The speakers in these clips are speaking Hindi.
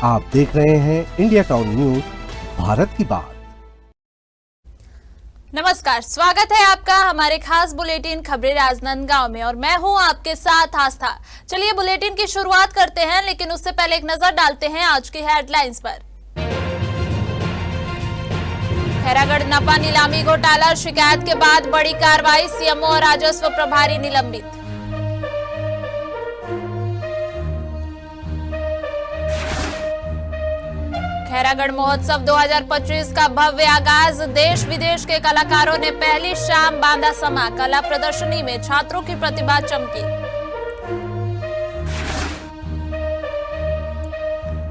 आप देख रहे हैं इंडिया टाउन न्यूज, भारत की बात। नमस्कार, स्वागत है आपका हमारे खास बुलेटिन खबरें राजनांदगांव में और मैं हूं आपके साथ आस्था। चलिए बुलेटिन की शुरुआत करते हैं, लेकिन उससे पहले एक नजर डालते हैं आज की हेडलाइंस पर। खैरागढ़ नपा नीलामी घोटाला, शिकायत के बाद बड़ी कार्रवाई, सीएमओ और राजस्व प्रभारी निलंबित। खैरागढ़ महोत्सव 2025 का भव्य आगाज, देश विदेश के कलाकारों ने पहली शाम बांधा समा, कला प्रदर्शनी में छात्रों की प्रतिभा चमकी।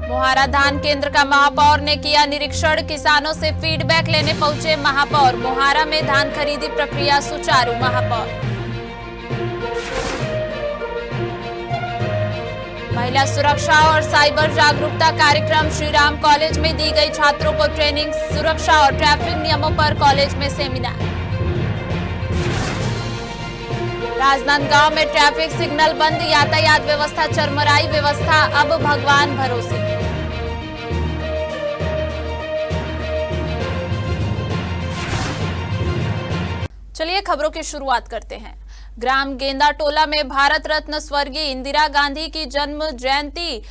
मोहारा धान केंद्र का महापौर ने किया निरीक्षण, किसानों से फीडबैक लेने पहुंचे महापौर। मोहारा में धान खरीदी प्रक्रिया सुचारू, महापौर। महिला सुरक्षा और साइबर जागरूकता कार्यक्रम, श्रीराम कॉलेज में दी गई छात्रों को ट्रेनिंग, सुरक्षा और ट्रैफिक नियमों पर कॉलेज में सेमिनार। राजनांदगांव में ट्रैफिक सिग्नल बंद, यातायात व्यवस्था चरमराई, व्यवस्था अब भगवान भरोसे। चलिए खबरों की शुरुआत करते हैं। ग्राम गेंदा टोला में भारत रत्न स्वर्गीय इंदिरा गांधी की जन्म जयंती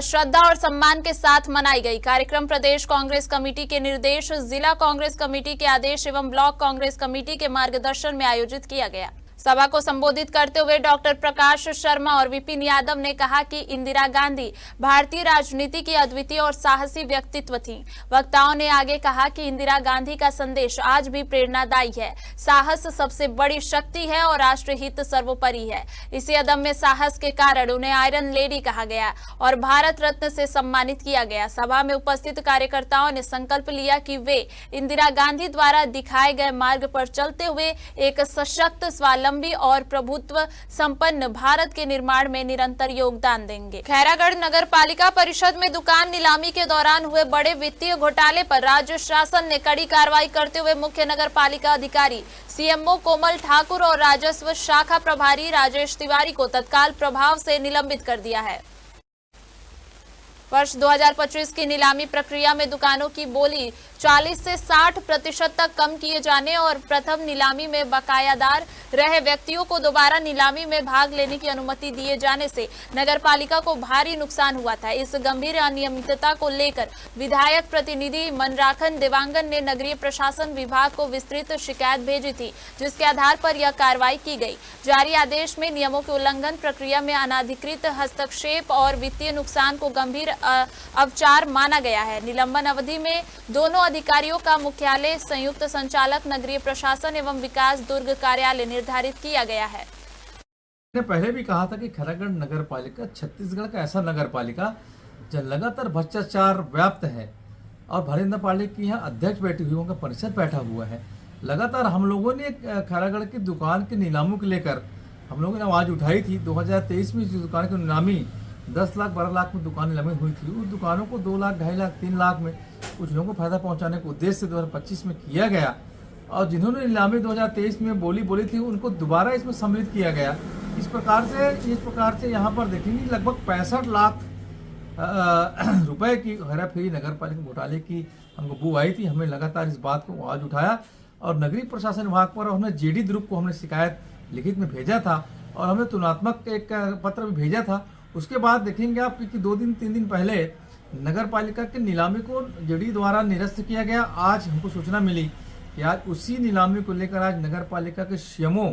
श्रद्धा और सम्मान के साथ मनाई गई। कार्यक्रम प्रदेश कांग्रेस कमेटी के निर्देश, जिला कांग्रेस कमेटी के आदेश एवं ब्लॉक कांग्रेस कमेटी के मार्गदर्शन में आयोजित किया गया। सभा को संबोधित करते हुए डॉक्टर प्रकाश शर्मा और विपिन यादव ने कहा कि इंदिरा गांधी भारतीय राजनीति की अद्वितीय और साहसी व्यक्तित्व थीं। वक्ताओं ने आगे कहा कि इंदिरा गांधी का संदेश आज भी प्रेरणादायी है। साहस सबसे बड़ी शक्ति है और राष्ट्र हित सर्वोपरि है। इसी अदम्य साहस के कारण उन्हें आयरन लेडी कहा गया और भारत रत्न से सम्मानित किया गया। सभा में उपस्थित कार्यकर्ताओं ने संकल्प लिया कि वे इंदिरा गांधी द्वारा दिखाए गए मार्ग पर चलते हुए एक सशक्त, स्वावलंबी और प्रभुत्व संपन्न भारत के निर्माण में निरंतर योगदान देंगे। खैरागढ़ नगर पालिका परिषद में दुकान नीलामी के दौरान हुए बड़े वित्तीय घोटाले पर राज्य शासन ने कड़ी कार्रवाई करते हुए मुख्य नगर पालिका अधिकारी सीएमओ कोमल ठाकुर और राजस्व शाखा प्रभारी राजेश तिवारी को तत्काल प्रभाव से निलंबित कर दिया है। वर्ष 2025 की नीलामी प्रक्रिया में दुकानों की बोली 40 से 60% तक कम किए जाने और प्रथम नीलामी में बकायादार रहे व्यक्तियों को दोबारा नीलामी में भाग लेने की अनुमति दिए जाने से नगरपालिका को भारी नुकसान हुआ था। इस गंभीर अनियमितता को लेकर विधायक प्रतिनिधि मनराखन देवांगन ने नगरीय प्रशासन विभाग को विस्तृत शिकायत भेजी थी, जिसके आधार पर यह कार्रवाई की गई। जारी आदेश में नियमों के उल्लंघन, प्रक्रिया में अनाधिकृत हस्तक्षेप और वित्तीय नुकसान को गंभीर अवचार माना गया है। निलंबन अवधि में दोनों अधिकारियों का मुख्यालय, संयुक्त संचालक नगरीय प्रशासन एवं विकास दुर्ग कार्यालय निर्धारित किया गया है। मैंने पहले भी कहा था कि खैरागढ़ नगर पालिका छत्तीसगढ़ का ऐसा नगर पालिका जहाँ लगातार भ्रष्टाचार व्याप्त है और भारतीय जनता पार्टी की यहाँ अध्यक्ष बैठी हुई, उनका परिषद बैठा हुआ है। लगातार हम लोगों ने खैरागढ़ की दुकान की नीलामों को लेकर हम लोगों ने आवाज़ उठाई थी। 2023 में जो दुकान की नीलामी 10 लाख 12 लाख में दुकान नीलामी हुई थी, उस दुकानों को 2 लाख 2.5 लाख 3 लाख में कुछ लोगों को फायदा पहुंचाने के उद्देश्य से 2025 में किया गया और जिन्होंने नीलामी 2023 में बोली थी उनको दोबारा इसमें सम्मिलित किया गया। इस प्रकार से यहाँ पर देखेंगे लगभग 65 लाख रुपए की हेरा फेरी नगर पालिका घोटाले की हमको बू आई थी। हमने लगातार इस बात को आवाज उठाया और नगरीय प्रशासन विभाग पर हमने जेडी द्रुप को हमने शिकायत लिखित में भेजा था और हमने तुलनात्मक एक पत्र भी भेजा था। उसके बाद देखेंगे आप कि 2-3 दिन पहले नगर पालिका के नीलामी को जेडी द्वारा निरस्त किया गया। आज हमको सूचना मिली कि आज उसी नीलामी को लेकर आज नगर पालिका के सीएमओ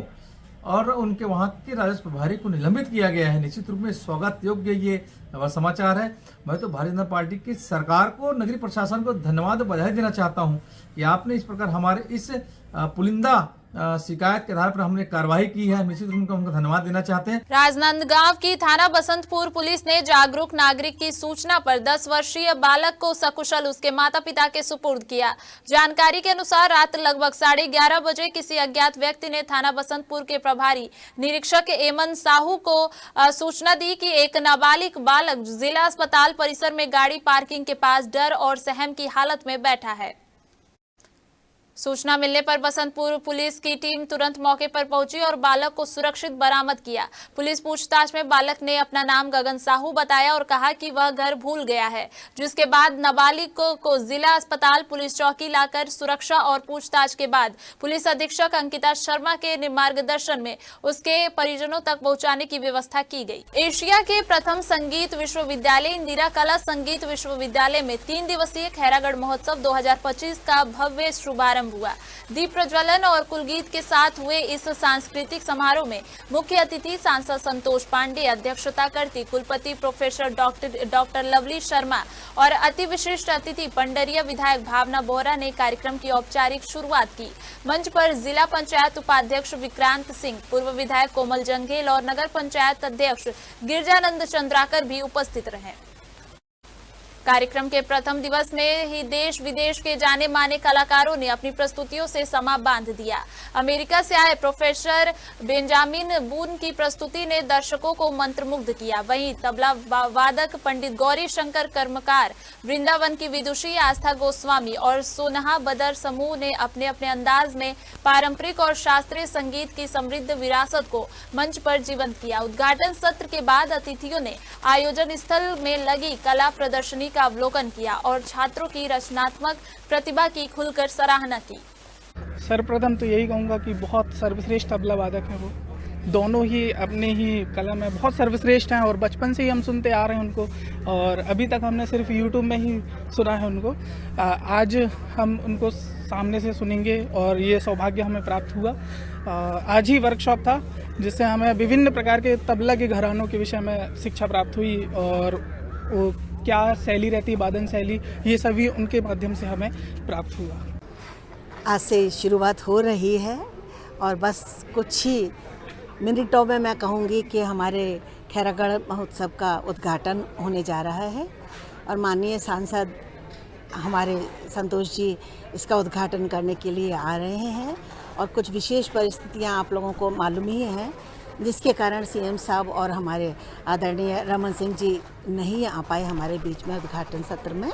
और उनके वहाँ के राजस्व प्रभारी को निलंबित किया गया है। निश्चित रूप में स्वागत योग्य ये समाचार है। मैं तो भारतीय जनता पार्टी की सरकार को, नगरीय प्रशासन को धन्यवाद और बधाई देना चाहता हूँ कि आपने इस प्रकार हमारे इस पुलिंदा शिकायत के आधार पर हमने कार्रवाई की है। निश्चित रूप में उनको धन्यवाद देना चाहते हैं। राजनांदगांव की थाना बसंतपुर पुलिस ने जागरूक नागरिक की सूचना पर 10 वर्षीय बालक को सकुशल उसके माता पिता के सुपुर्द किया। जानकारी के अनुसार रात लगभग 11:30 बजे किसी अज्ञात व्यक्ति ने थाना बसंतपुर के प्रभारी निरीक्षक एमन साहू को सूचना दी कि एक नाबालिग बालक जिला अस्पताल परिसर में गाड़ी पार्किंग के पास डर और सहम की हालत में बैठा है। सूचना मिलने पर बसंतपुर पुलिस की टीम तुरंत मौके पर पहुंची और बालक को सुरक्षित बरामद किया। पुलिस पूछताछ में बालक ने अपना नाम गगन साहू बताया और कहा कि वह घर भूल गया है, जिसके बाद नाबालिग को जिला अस्पताल पुलिस चौकी लाकर सुरक्षा और पूछताछ के बाद पुलिस अधीक्षक अंकिता शर्मा के मार्गदर्शन में उसके परिजनों तक पहुंचाने की व्यवस्था की गई। एशिया के प्रथम संगीत विश्वविद्यालय इंदिरा कला संगीत विश्वविद्यालय में 3 दिवसीय खैरागढ़ महोत्सव 2025 का भव्य शुभारंभ हुआ। दीप प्रज्वलन और कुलगीत के साथ हुए इस सांस्कृतिक समारोह में मुख्य अतिथि सांसद संतोष पांडे अध्यक्षता करती कुलपति प्रोफेसर डॉक्टर लवली शर्मा और अति विशिष्ट अतिथि पंडरिया विधायक भावना बोहरा ने कार्यक्रम की औपचारिक शुरुआत की। मंच पर जिला पंचायत उपाध्यक्ष विक्रांत सिंह, पूर्व विधायक कोमल जंघेल और नगर पंचायत अध्यक्ष गिरजानंद चंद्राकर भी उपस्थित रहे। कार्यक्रम के प्रथम दिवस में ही देश विदेश के जाने माने कलाकारों ने अपनी प्रस्तुतियों से समा बांध दिया। अमेरिका से आए प्रोफेसर बेंजामिन बून की प्रस्तुति ने दर्शकों को मंत्रमुग्ध किया। वहीं तबला वादक पंडित गौरी शंकर कर्मकार, वृंदावन की विदुषी आस्था गोस्वामी और सोनहा बदर समूह ने अपने अपने अंदाज में पारंपरिक और शास्त्रीय संगीत की समृद्ध विरासत को मंच पर जीवंत किया। उद्घाटन सत्र के बाद अतिथियों ने आयोजन स्थल में लगी कला प्रदर्शनी का अवलोकन किया और छात्रों की रचनात्मक प्रतिभा की खुलकर सराहना की। सर्वप्रथम तो यही कहूँगा कि बहुत सर्वश्रेष्ठ तबला वादक हैं वो, दोनों ही अपने ही कला में बहुत सर्वश्रेष्ठ हैं और बचपन से ही हम सुनते आ रहे हैं उनको और अभी तक हमने सिर्फ यूट्यूब में ही सुना है उनको। आज हम उनको सामने से सुनेंगे और ये सौभाग्य हमें प्राप्त हुआ। आज ही वर्कशॉप था जिससे हमें विभिन्न प्रकार के तबला के घरानों के विषय में शिक्षा प्राप्त हुई और वो क्या शैली रहती है, वादन शैली, ये सभी उनके माध्यम से हमें प्राप्त हुआ। आज से शुरुआत हो रही है और बस कुछ ही मिनटों में मैं कहूँगी कि हमारे खैरागढ़ महोत्सव का उद्घाटन होने जा रहा है और माननीय सांसद हमारे संतोष जी इसका उद्घाटन करने के लिए आ रहे हैं और कुछ विशेष परिस्थितियाँ आप लोगों को मालूम ही हैं जिसके कारण सीएम साहब और हमारे आदरणीय रमन सिंह जी नहीं आ पाए हमारे बीच में उद्घाटन सत्र में।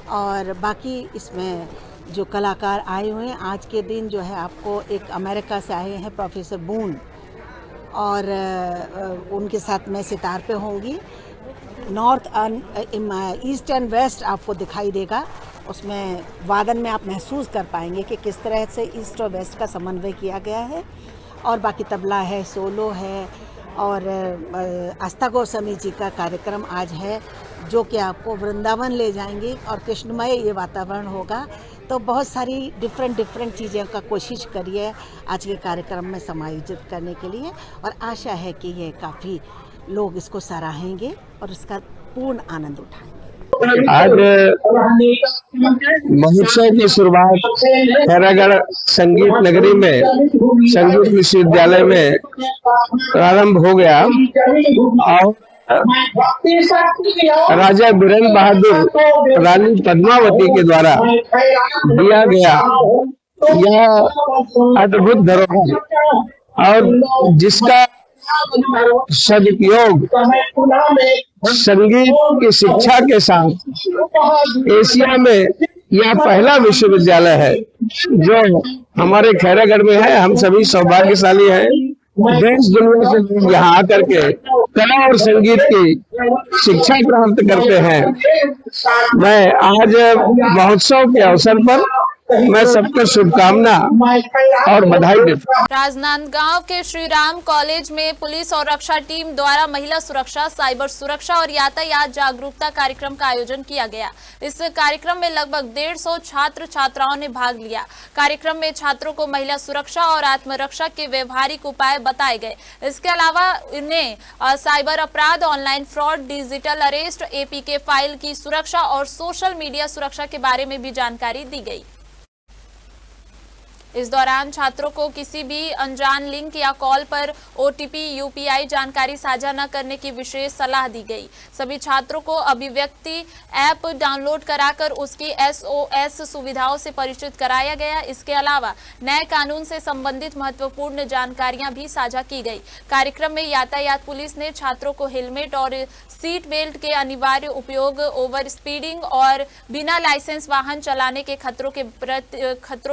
और बाकी इसमें जो कलाकार आए हुए हैं आज के दिन जो है आपको एक अमेरिका से आए हैं प्रोफेसर बून और उनके साथ मैं सितार पे होंगी। नॉर्थ ईस्ट एंड वेस्ट आपको दिखाई देगा, उसमें वादन में आप महसूस कर पाएंगे कि किस तरह से ईस्ट और वेस्ट का समन्वय किया गया है। और बाकी तबला है, सोलो है और आस्था गोस्वामी जी का कार्यक्रम आज है जो कि आपको वृंदावन ले जाएंगे और कृष्णमय ये वातावरण होगा। तो बहुत सारी डिफरेंट चीज़ें का कोशिश करिए आज के कार्यक्रम में समायोजित करने के लिए और आशा है कि ये काफ़ी लोग इसको सराहेंगे और इसका पूर्ण आनंद उठाएंगे। आज महोत्सव की शुरुआत खैरागढ़ संगीत नगरी में संगीत विश्वविद्यालय में प्रारंभ हो गया और राजा बीरेंद्र बहादुर रानी पद्मावती के द्वारा दिया गया यह अद्भुत धरोहर और जिसका सदुपयोग संगीत की शिक्षा के साथ एशिया में यह पहला विश्वविद्यालय है जो हमारे खैरागढ़ में है। हम सभी सौभाग्यशाली हैं, देश दुनिया से लोग यहाँ आकर के कला और संगीत की शिक्षा प्राप्त करते हैं। मैं आज महोत्सव के अवसर पर मैं सबको शुभकामना और बधाई देता हूं। राजनांदगांव के श्री राम कॉलेज में पुलिस और रक्षा टीम द्वारा महिला सुरक्षा, साइबर सुरक्षा और यातायात जागरूकता कार्यक्रम का आयोजन किया गया। इस कार्यक्रम में लगभग 150 छात्र छात्राओं ने भाग लिया। कार्यक्रम में छात्रों को महिला सुरक्षा और आत्मरक्षा के व्यवहारिक उपाय बताए गए। इसके अलावा इन्हें साइबर अपराध, online fraud, digital arrest, APK file की सुरक्षा और सोशल मीडिया सुरक्षा के बारे में भी जानकारी दी गई। इस दौरान छात्रों को किसी भी अनजान लिंक या कॉल पर OTP UPI जानकारी साझा न करने की विशेष सलाह दी गई। सभी छात्रों को अभिव्यक्ति ऐप डाउनलोड कराकर उसकी SOS सुविधाओं से परिचित कराया गया। इसके अलावा नए कानून से संबंधित महत्वपूर्ण जानकारियां भी साझा की गई। कार्यक्रम में यातायात पुलिस ने छात्रों को हेलमेट और सीट बेल्ट के अनिवार्य उपयोग, ओवर स्पीडिंग और बिना लाइसेंस वाहन चलाने के खतरों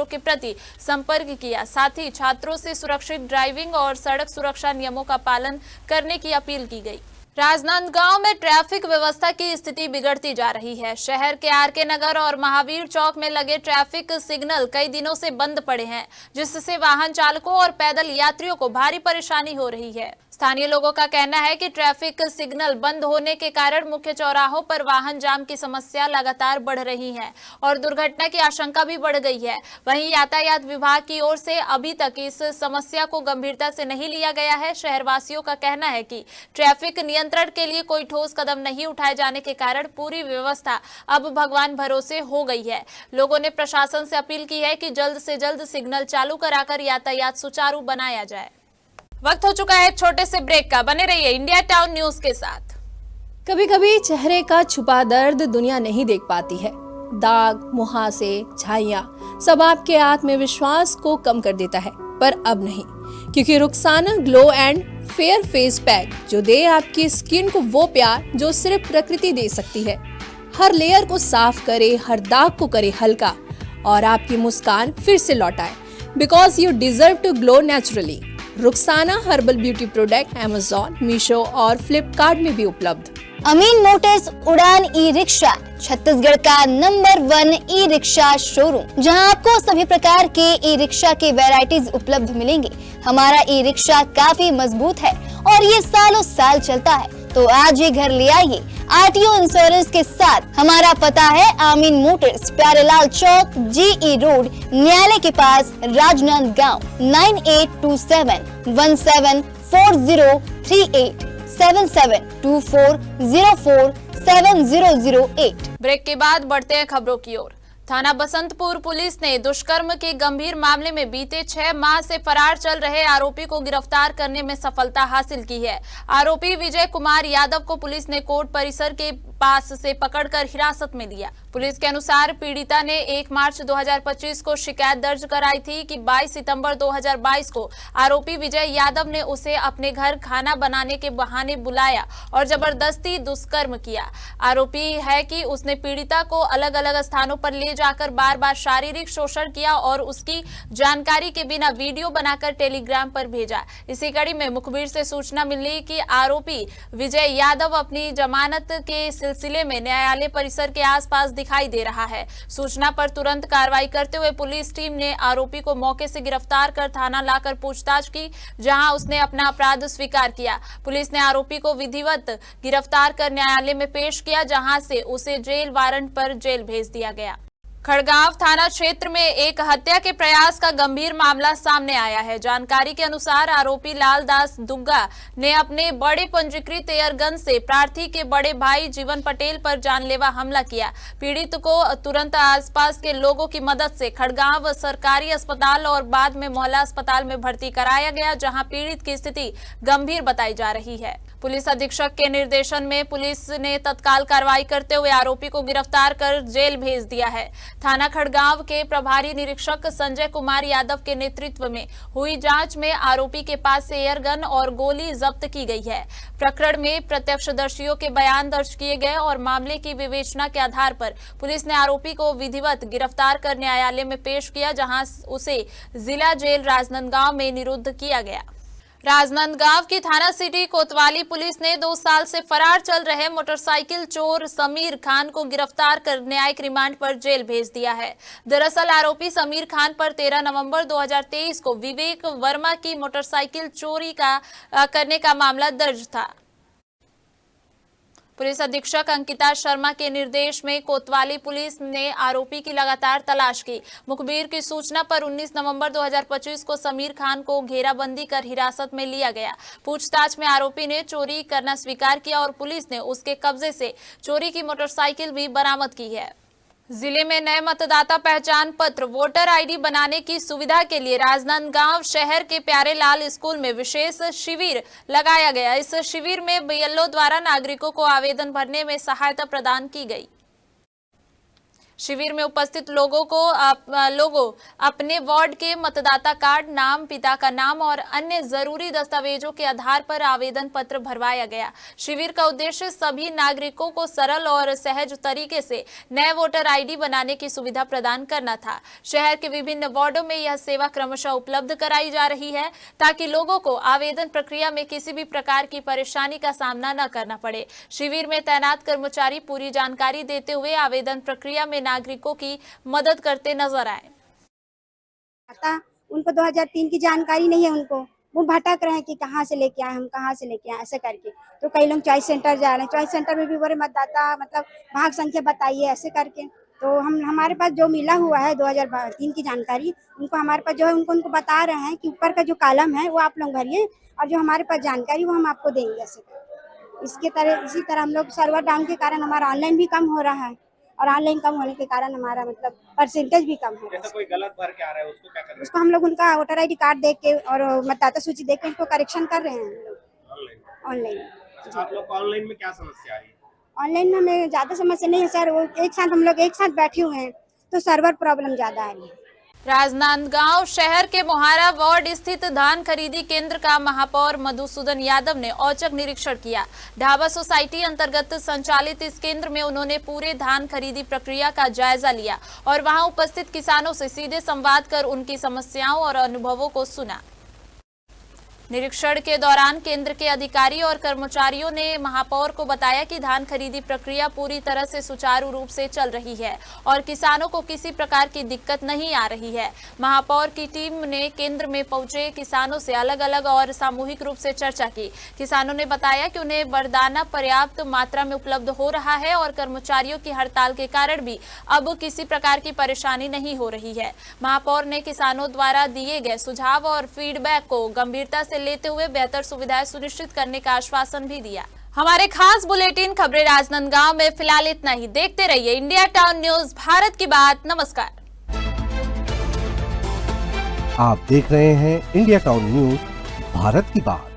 के प्रति संपर्क किया। साथ ही छात्रों से सुरक्षित ड्राइविंग और सड़क सुरक्षा नियमों का पालन करने की अपील की गई। राजनांदगांव में ट्रैफिक व्यवस्था की स्थिति बिगड़ती जा रही है। शहर के RK नगर और महावीर चौक में लगे ट्रैफिक सिग्नल कई दिनों से बंद पड़े हैं, जिससे वाहन चालकों और पैदल यात्रियों को भारी परेशानी हो रही है। स्थानीय लोगों का कहना है कि ट्रैफिक सिग्नल बंद होने के कारण मुख्य चौराहों पर वाहन जाम की समस्या लगातार बढ़ रही है और दुर्घटना की आशंका भी बढ़ गई है। वहीं यातायात विभाग की ओर से अभी तक इस समस्या को गंभीरता से नहीं लिया गया है। शहरवासियों का कहना है कि ट्रैफिक नियंत्रण के लिए कोई ठोस कदम नहीं उठाए जाने के कारण पूरी व्यवस्था अब भगवान भरोसे हो गई है। लोगों ने प्रशासन से अपील की है कि जल्द से जल्द सिग्नल चालू कराकर यातायात सुचारू बनाया जाए। वक्त हो चुका है छोटे से ब्रेक का। बने रहिए इंडिया टाउन न्यूज के साथ। कभी कभी चेहरे का छुपा दर्द दुनिया नहीं देख पाती है। दाग, मुहासे, झाइयां सब आपके आत्मविश्वास को कम कर देता है, पर अब नहीं, क्योंकि Rukhsana glow and fair face pack जो दे आपकी स्किन को वो प्यार जो सिर्फ प्रकृति दे सकती है। हर लेयर को साफ करे, हर दाग को करे हल्का और आपकी मुस्कान फिर से लौटाए। Because you deserve to glow naturally. Rukhsana herbal beauty product Amazon, Meesho और फ्लिपकार्ट में भी उपलब्ध। अमीन मोटर्स उड़ान ई-रिक्शा छत्तीसगढ़ का नंबर 1 ई-रिक्शा शोरूम, जहां आपको सभी प्रकार के ई-रिक्शा के वैरायटीज उपलब्ध मिलेंगे। हमारा ई-रिक्शा काफी मजबूत है और ये सालों साल चलता है, तो आज ही घर ले आइए RTO इंश्योरेंस के साथ। हमारा पता है अमीन मोटर्स, प्यारेलाल चौक, GE रोड, न्यायालय के पास, राजनांदगांव। 9827174038 7724047008। ब्रेक के बाद बढ़ते हैं खबरों की ओर। थाना बसंतपुर पुलिस ने दुष्कर्म के गंभीर मामले में बीते 6 माह से फरार चल रहे आरोपी को गिरफ्तार करने में सफलता हासिल की है। आरोपी विजय कुमार यादव को पुलिस ने कोर्ट परिसर के पास से पकड़कर हिरासत में लिया। पुलिस के अनुसार पीड़िता ने 1 मार्च 2025 को शिकायत दर्ज कराई थी कि 22 सितंबर 2022 को आरोपी विजय यादव ने उसे अपने घर खाना बनाने के बहाने बुलाया और जबरदस्ती दुष्कर्म किया। आरोपी है कि उसने पीड़िता को अलग अलग स्थानों पर ले जाकर बार बार शारीरिक शोषण किया और उसकी जानकारी के बिना वीडियो बनाकर टेलीग्राम पर भेजा। इसी कड़ी में मुखबिर से सूचना मिली कि आरोपी विजय यादव अपनी जमानत के सिलसिले में न्यायालय परिसर के आसपास दिखाई दे रहा है। सूचना पर तुरंत कार्रवाई करते हुए पुलिस टीम ने आरोपी को मौके से गिरफ्तार कर थाना लाकर पूछताछ की, जहां उसने अपना अपराध स्वीकार किया। पुलिस ने आरोपी को विधिवत गिरफ्तार कर न्यायालय में पेश किया, जहां से उसे जेल वारंट पर जेल भेज दिया गया। खड़गांव थाना क्षेत्र में एक हत्या के प्रयास का गंभीर मामला सामने आया है। जानकारी के अनुसार आरोपी लालदास दुग्गा ने अपने बड़े पंजीकृत एयरगन से प्रार्थी के बड़े भाई जीवन पटेल पर जानलेवा हमला किया। पीड़ित को तुरंत आसपास के लोगों की मदद से खड़गांव सरकारी अस्पताल और बाद में मोहल्ला अस्पताल में भर्ती कराया गया, जहां पीड़ित की स्थिति गंभीर बताई जा रही है। पुलिस अधीक्षक के निर्देशन में पुलिस ने तत्काल कार्रवाई करते हुए आरोपी को गिरफ्तार कर जेल भेज दिया है। थाना खड़गांव के प्रभारी निरीक्षक संजय कुमार यादव के नेतृत्व में हुई जांच में आरोपी के पास से एयरगन और गोली जब्त की गई है। प्रकरण में प्रत्यक्षदर्शियों के बयान दर्ज किए गए और मामले की विवेचना के आधार पर पुलिस ने आरोपी को विधिवत गिरफ्तार कर न्यायालय में पेश किया, जहां उसे जिला जेल राजनांदगांव में निरुद्ध किया गया। राजनांदगांव की थाना सिटी कोतवाली पुलिस ने 2 साल से फरार चल रहे मोटरसाइकिल चोर समीर खान को गिरफ्तार कर न्यायिक रिमांड पर जेल भेज दिया है। दरअसल आरोपी समीर खान पर 13 नवंबर 2023 को विवेक वर्मा की मोटरसाइकिल चोरी करने का मामला दर्ज था। पुलिस अधीक्षक अंकिता शर्मा के निर्देश में कोतवाली पुलिस ने आरोपी की लगातार तलाश की। मुखबिर की सूचना पर 19 नवंबर 2025 को समीर खान को घेराबंदी कर हिरासत में लिया गया। पूछताछ में आरोपी ने चोरी करना स्वीकार किया और पुलिस ने उसके कब्जे से चोरी की मोटरसाइकिल भी बरामद की है। जिले में नए मतदाता पहचान पत्र वोटर आईडी बनाने की सुविधा के लिए राजनांदगांव शहर के प्यारेलाल स्कूल में विशेष शिविर लगाया गया। इस शिविर में बीएलओ द्वारा नागरिकों को आवेदन भरने में सहायता प्रदान की गई। शिविर में उपस्थित लोगों अपने वार्ड के मतदाता कार्ड, नाम, पिता का नाम और अन्य जरूरी दस्तावेजों के आधार पर आवेदन पत्र भरवाया गया। शिविर का उद्देश्य सभी नागरिकों को सरल और सहज तरीके से नए वोटर आईडी बनाने की सुविधा प्रदान करना था। शहर के विभिन्न वार्डों में यह सेवा क्रमशः उपलब्ध कराई जा रही है ताकि लोगों को आवेदन प्रक्रिया में किसी भी प्रकार की परेशानी का सामना न करना पड़े। शिविर में तैनात कर्मचारी पूरी जानकारी देते हुए आवेदन प्रक्रिया में नागरिकों की मदद करते नजर आए। उनको 2003 की जानकारी नहीं है, उनको वो भटक रहे हैं कि कहाँ से लेके आए, हम कहाँ से लेके आए, ऐसे करके। तो कई लोग चॉइस सेंटर जा रहे हैं, चॉइस सेंटर में भी बोले मतदाता मतलब भाग संख्या बताइए, ऐसे करके। तो हमारे पास जो मिला हुआ है 2003 की जानकारी, उनको हमारे पास जो है उनको बता रहे हैं कि ऊपर का जो कॉलम है वो आप लोग भरिए और जो हमारे पास जानकारी वो हम आपको देंगे। इसी तरह हम लोग सर्वर डाउन के कारण हमारा ऑनलाइन भी कम हो रहा है और ऑनलाइन कम होने के कारण हमारा मतलब परसेंटेज भी कम हो रहा है। कोई गलत भर के आ रहा है उसको क्या कर रहे हैं? उसको हम लोग उनका वोटर आईडी कार्ड देख के और मतदाता सूची देख के उसको करेक्शन कर रहे हैं ऑनलाइन। आप लोग को ऑनलाइन में क्या समस्या आई? ऑनलाइन में हमें ज्यादा समस्या नहीं है सर, वो हम लोग एक साथ बैठे हुए हैं तो सर्वर प्रॉब्लम ज्यादा आ रही है। राजनांदगांव शहर के मोहारा वार्ड स्थित धान खरीदी केंद्र का महापौर मधुसूदन यादव ने औचक निरीक्षण किया। ढाबा सोसाइटी अंतर्गत संचालित इस केंद्र में उन्होंने पूरे धान खरीदी प्रक्रिया का जायजा लिया और वहां उपस्थित किसानों से सीधे संवाद कर उनकी समस्याओं और अनुभवों को सुना। निरीक्षण के दौरान केंद्र के अधिकारी और कर्मचारियों ने महापौर को बताया कि धान खरीदी प्रक्रिया पूरी तरह से सुचारू रूप से चल रही है और किसानों को किसी प्रकार की दिक्कत नहीं आ रही है। महापौर की टीम ने केंद्र में पहुंचे किसानों से अलग अलग और सामूहिक रूप से चर्चा की। किसानों ने बताया कि उन्हें वरदाना पर्याप्त मात्रा में उपलब्ध हो रहा है और कर्मचारियों की हड़ताल के कारण भी अब किसी प्रकार की परेशानी नहीं हो रही है। महापौर ने किसानों द्वारा दिए गए सुझाव और फीडबैक को गंभीरता से लेते हुए बेहतर सुविधाएं सुनिश्चित करने का आश्वासन भी दिया। हमारे खास बुलेटिन खबरें राजनांदगांव में फिलहाल इतना ही। देखते रहिए इंडिया टाउन न्यूज, भारत की बात। नमस्कार। आप देख रहे हैं इंडिया टाउन न्यूज, भारत की बात।